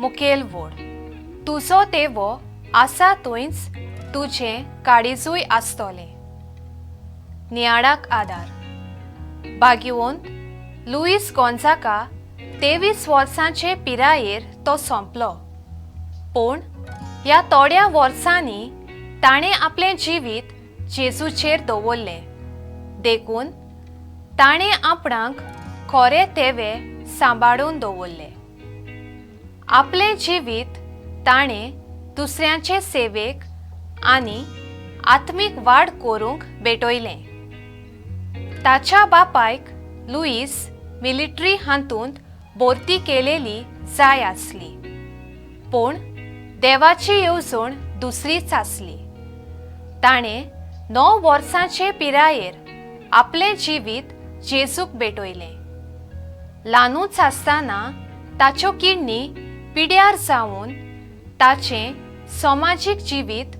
मुखेल व्होड तुजो तेवो आसा थंयच तुजें काळीजूय आसतलें. नियाळाक आदार भाग्यवंत लुईस गॉन्झागा 23 वर्सांचे पिरायेर तो सोंपलो, पूण ह्या थोड्या वर्सांनी ताणें आपलें जिवीत जेजूचेर दवरलें. देखून ताणें आपणाक खरें तेवे सांबाळून दवरलें. आपलें जिवीत ताणें दुसऱ्यांचे सेवेक आनी आत्मीक वाड करूंक भेटयलें. ताच्या बापायक लुईस मिलिटरी हातूंत भरती केलेली जाय आसली, पूण देवाची येवजण दुसरीच आसली. ताणें 9 वर्सांचे पिरायेर आपलें जिवीत जेजूक भेटयलें. ल्हानूच आसतना ताच्यो किडनी पिड्यार जावन ताचें समाजीक जिवीत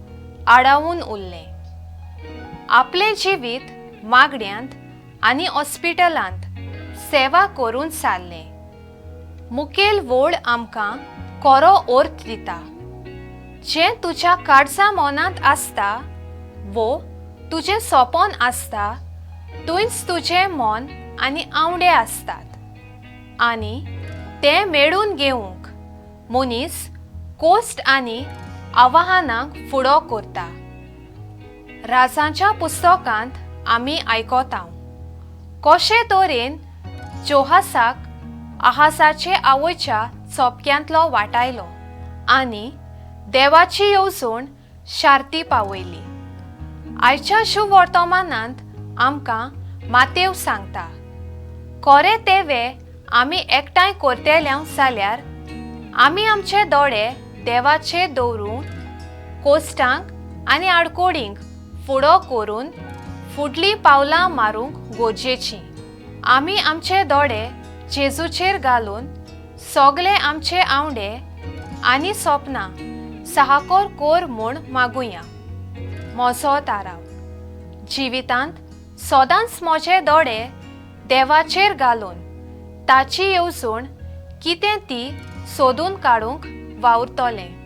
आडावून उरलें. आपलें जिवीत मागण्यांत आनी हॉस्पिटलांत सेवा करून सारलें. मुखेल व्होड आमकां खरो अर्थ दिता. जें तुज्या काळजा मनांत आसता वो तुजें सोपोन आसता थंयच तुजें मन आनी आवडे आसतात, आनी तें मेळून घेवंक मनीस कोस्ट आनी आव्हानांक फुडो करता. राजांच्या पुस्तकांत आमी आयकतांव कशे तरेन जोहासाक आहाजाचे आवयच्या चोपक्यांतलो वाटायलो आनी देवाची येवजण शार्ती पावयली. आयच्या शुभ वर्तमानांत आमकां मातेव सांगता खरें तेवे आमी एकठांय करतल्यांव जाल्यार आमी आमचे दोळे देवाचेर दवरून कोश्टांक आनी आडकोडींक फुडो करून फुडलीं पावलां मारूंक गरजेचीं. आमी आमचे दोळे जेजूचेर घालून सगळे आमचे आवडे आनी सपनां साहकोर कोर म्हूण मागुया. म्हजो थाराव जिवितांत सदांच म्हजे दोळे देवाचेर घालून ताची येवजण कितें ती सोदून काडूंक वावुरतलें.